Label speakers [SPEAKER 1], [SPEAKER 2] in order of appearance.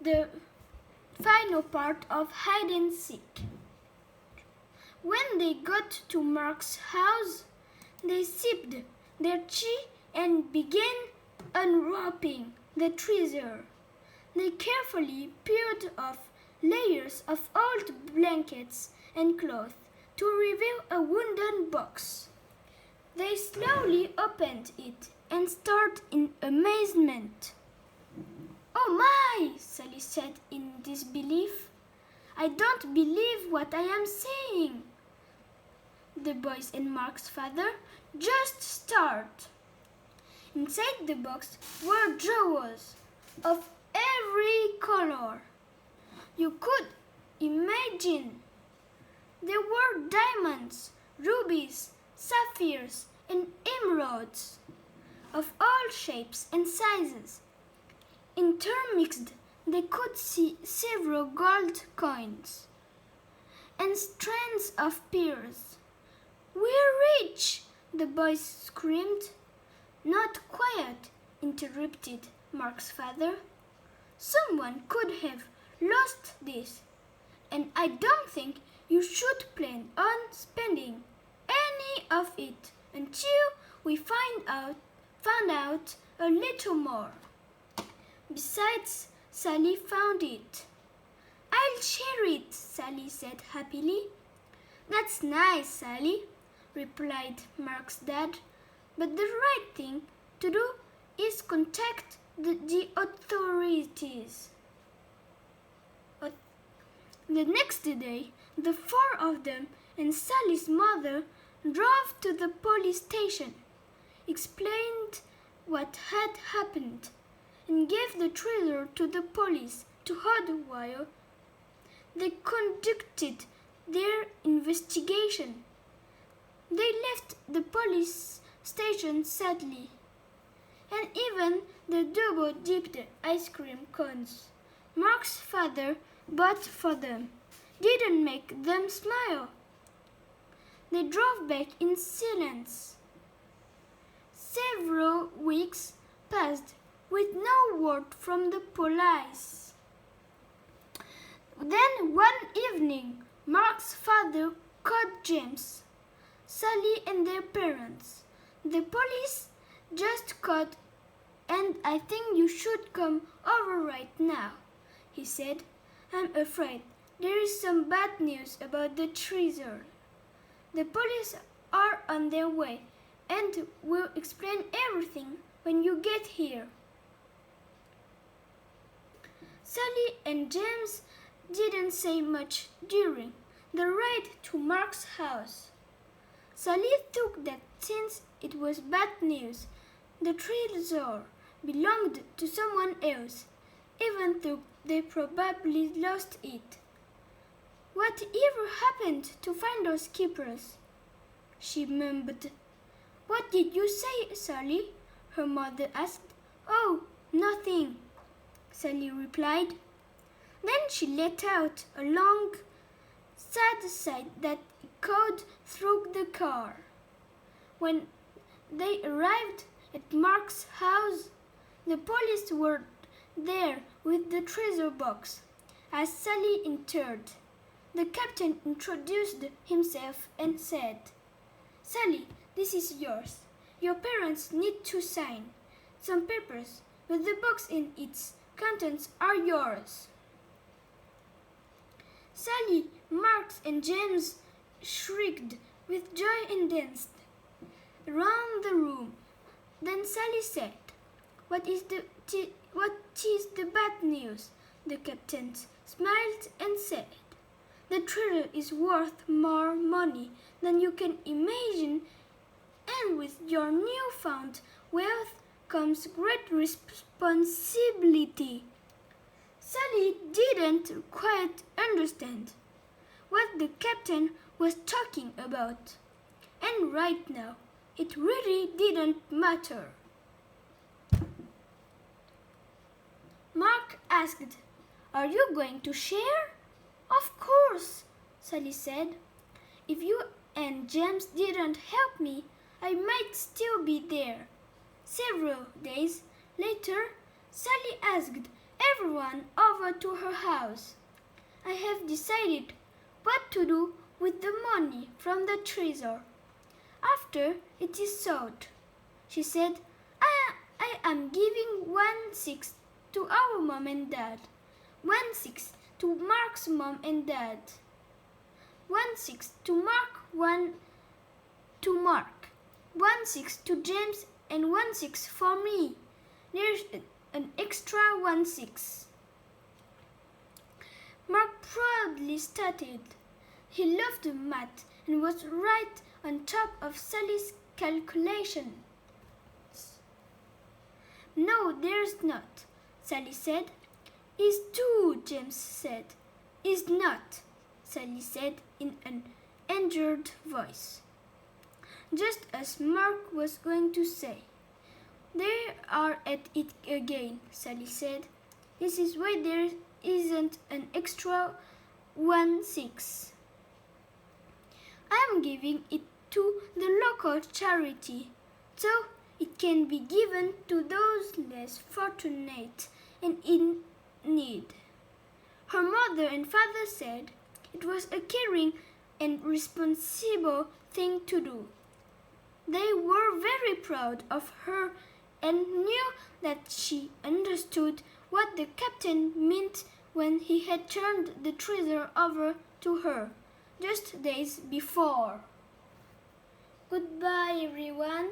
[SPEAKER 1] the final part of hide and seek. When they got to Mark's house, they sipped their tea and began unwrapping the treasure. They carefully peeled off layers of old blankets and cloth to reveal a wooden box. They slowly opened it and stared in amazement. "Oh my!" Sally said in disbelief. "I don't believe what I am seeing." The boys and Mark's father just stared. Inside the box were drawers of every color you could imagine. There were diamonds, rubies, sapphires, and emeralds of all shapes and sizes. Intermixed, they could see several gold coins and strands of pearls. "We're rich!" the boys screamed. "Not quite," interrupted Mark's father. "Someone could have lost this, and I don't think you should plan on spending any of it until we found out a little more. Besides, Sally found it." "I'll share it," Sally said happily. "That's nice, Sally," replied Mark's dad, "but the right thing to do is contact the authorities." The next day, the four of them and Sally's mother drove to the police station, explained what had happened, and gave the treasure to the police to hold while they conducted their investigation. They left the police station sadly, and even the double-dipped ice cream cones Mark's father bought for them didn't make them smile. They drove back in silence. Several weeks passed with no word from the police. Then one evening, Mark's father called James, Sally and their parents. "The police just called, and I think you should come over right now," he said. "I'm afraid there is some bad news about the treasure. The police are on their way and will explain everything when you get here." Sally and James didn't say much during the ride to Mark's house. Sally thought that since it was bad news, the treasure belonged to someone else, even though they probably lost it. "Whatever happened to find those keepers?" she mumbled. "What did you say, Sally?" her mother asked. "Oh, nothing," Sally replied. Then she let out a long, sad sigh that echoed through the car. When they arrived at Mark's house, the police were there with the treasure box. As Sally entered, the captain introduced himself and said, "Sally, this is yours. Your parents need to sign some papers, but the box and its contents are yours." Sally, Mark, and James shrieked with joy and danced around the room. Then Sally said, What is the bad news?" The captain smiled and said, "The treasure is worth more money than you can imagine, and with your newfound wealth comes great responsibility." Sally didn't quite understand what the captain was talking about, and right now it really didn't matter. Mark asked, "Are you going to share?" "Of course," Sally said. "If you and James didn't help me, I might still be there." Several days later, Sally asked everyone over to her house. I have decided what to do with the money from the treasure after it is sold. She said, I am giving 1/6 to our mom and dad, 1/6 to Mark's mom and dad, 1/6 to Mark, 1 to Mark, 1/6 to James, and 1/6 for me. There's an extra 1/6. Mark proudly stated. He loved math and was right on top of Sally's calculations. No, there's not, Sally said. Is too, James said. Is not, Sally said in an injured voice. Just as Mark was going to say. They are at it again, Sally said. This is why there isn't an extra 1/6. I am giving it to the local charity, so it can be given to those less fortunate and in need. Her mother and father said it was a caring and responsible thing to do. They were very proud of her and knew that she understood what the captain meant when he had turned the treasure over to her just days before. Goodbye, everyone.